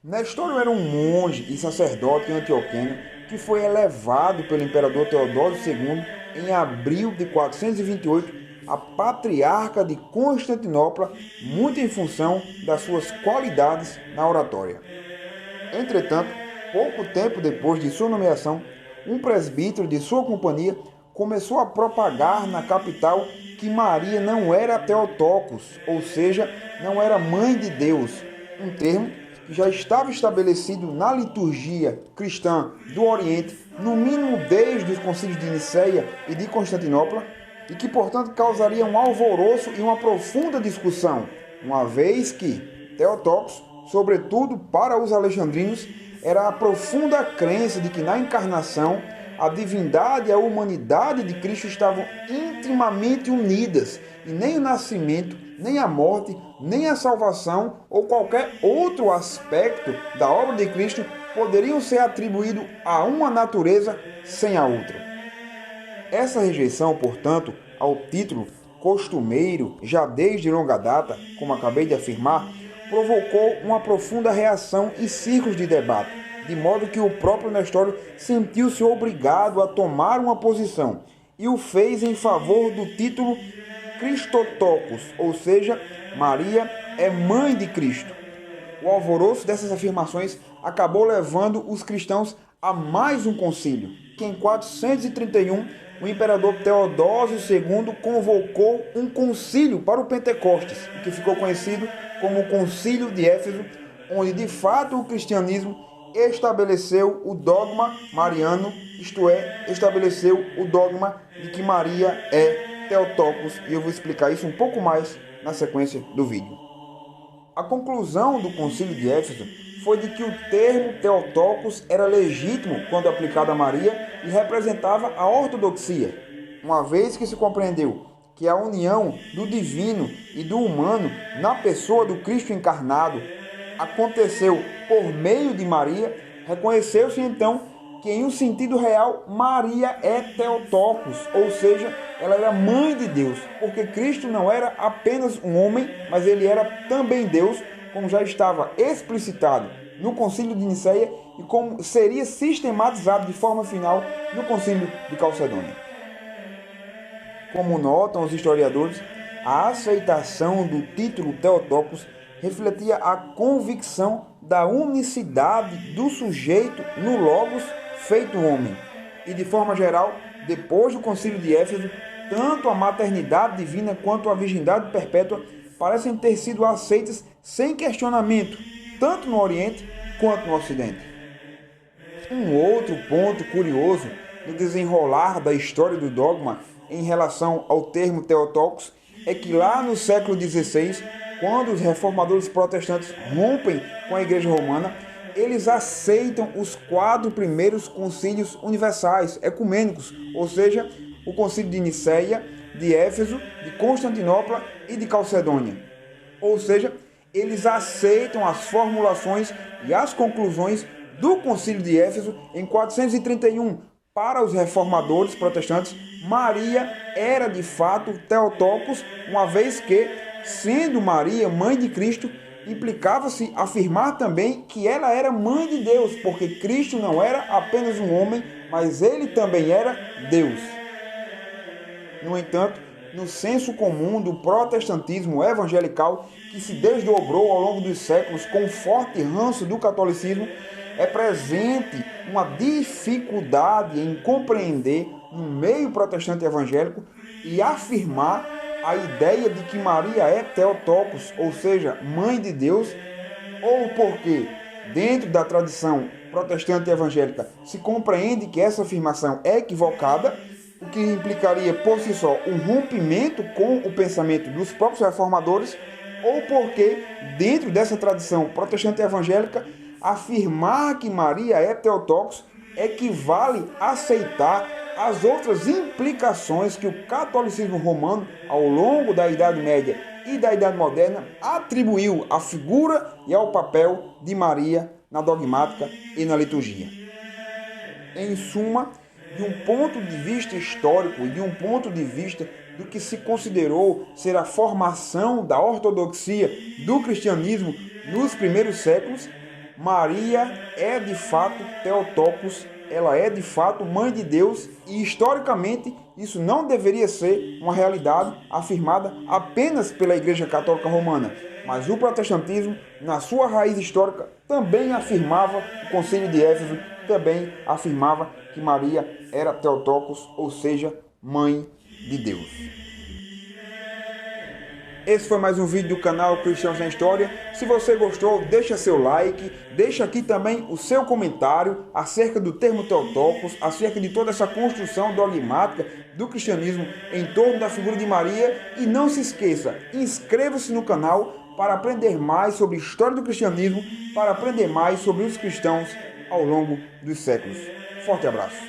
Nestório era um monge e sacerdote antioqueno que foi elevado pelo imperador Teodósio II em abril de 428 a patriarca de Constantinopla, muito em função das suas qualidades na oratória. Entretanto, pouco tempo depois de sua nomeação, um presbítero de sua companhia começou a propagar na capital que Maria não era Theotokos, ou seja, não era mãe de Deus, um termo que já estava estabelecido na liturgia cristã do Oriente, no mínimo desde os concílios de Niceia e de Constantinopla, e que, portanto, causaria um alvoroço e uma profunda discussão, uma vez que Theotokos, sobretudo para os alexandrinos, era a profunda crença de que na encarnação a divindade e a humanidade de Cristo estavam intimamente unidas e nem o nascimento, nem a morte, nem a salvação ou qualquer outro aspecto da obra de Cristo poderiam ser atribuídos a uma natureza sem a outra. Essa rejeição, portanto, ao título costumeiro, já desde longa data, como acabei de afirmar, provocou uma profunda reação e círculos de debate, de modo que o próprio Nestório sentiu-se obrigado a tomar uma posição e o fez em favor do título Christotokos, ou seja, Maria é mãe de Cristo. O alvoroço dessas afirmações acabou levando os cristãos a mais um concílio, que em 431 o imperador Teodósio II convocou um concílio para o Pentecostes, o que ficou conhecido como o Concílio de Éfeso, onde de fato o cristianismo estabeleceu o dogma mariano, isto é, estabeleceu o dogma de que Maria é Theotokos, e eu vou explicar isso um pouco mais na sequência do vídeo. A conclusão do Concílio de Éfeso foi de que o termo Theotokos era legítimo quando aplicado a Maria e representava a ortodoxia, uma vez que se compreendeu que a união do divino e do humano na pessoa do Cristo encarnado aconteceu por meio de Maria. Reconheceu-se então que, em um sentido real, Maria é Theotokos, ou seja, ela era mãe de Deus, porque Cristo não era apenas um homem, mas ele era também Deus, como já estava explicitado no Concílio de Niceia e como seria sistematizado de forma final no Concílio de Calcedônia. Como notam os historiadores, a aceitação do título Theotokos refletia a convicção da unicidade do sujeito no Logos feito homem. E, de forma geral, depois do Concílio de Éfeso, tanto a maternidade divina quanto a virgindade perpétua parecem ter sido aceitas sem questionamento, tanto no Oriente quanto no Ocidente. Um outro ponto curioso no desenrolar da história do dogma em relação ao termo Theotokos é que lá no século XVI, quando os reformadores protestantes rompem com a Igreja Romana, eles aceitam os 4 primeiros concílios universais, ecumênicos, ou seja, o concílio de Niceia, de Éfeso, de Constantinopla e de Calcedônia. Ou seja, eles aceitam as formulações e as conclusões do concílio de Éfeso em 431. Para os reformadores protestantes, Maria era de fato Theotokos, uma vez que, sendo Maria mãe de Cristo, implicava-se afirmar também que ela era mãe de Deus, porque Cristo não era apenas um homem, mas ele também era Deus. No entanto, no senso comum do protestantismo evangelical, que se desdobrou ao longo dos séculos com forte ranço do catolicismo, é presente uma dificuldade em compreender no meio protestante evangélico e afirmar a ideia de que Maria é Theotokos, ou seja, mãe de Deus, ou porque, dentro da tradição protestante evangélica, se compreende que essa afirmação é equivocada, o que implicaria por si só um rompimento com o pensamento dos próprios reformadores, ou porque, dentro dessa tradição protestante evangélica, afirmar que Maria é Theotokos equivale a aceitar as outras implicações que o catolicismo romano, ao longo da Idade Média e da Idade Moderna, atribuiu à figura e ao papel de Maria na dogmática e na liturgia. Em suma, de um ponto de vista histórico e de um ponto de vista do que se considerou ser a formação da ortodoxia do cristianismo nos primeiros séculos, Maria é de fato Theotokos, ela é de fato mãe de Deus e historicamente isso não deveria ser uma realidade afirmada apenas pela Igreja Católica Romana, mas o protestantismo, na sua raiz histórica, também afirmava, o Concílio de Éfeso também afirmava que Maria era Theotokos, ou seja, mãe de Deus. Esse foi mais um vídeo do canal Cristãos na História. Se você gostou, deixa seu like, deixa aqui também o seu comentário acerca do termo Theotokos, acerca de toda essa construção dogmática do cristianismo em torno da figura de Maria. E não se esqueça, inscreva-se no canal para aprender mais sobre a história do cristianismo, para aprender mais sobre os cristãos ao longo dos séculos. Forte abraço!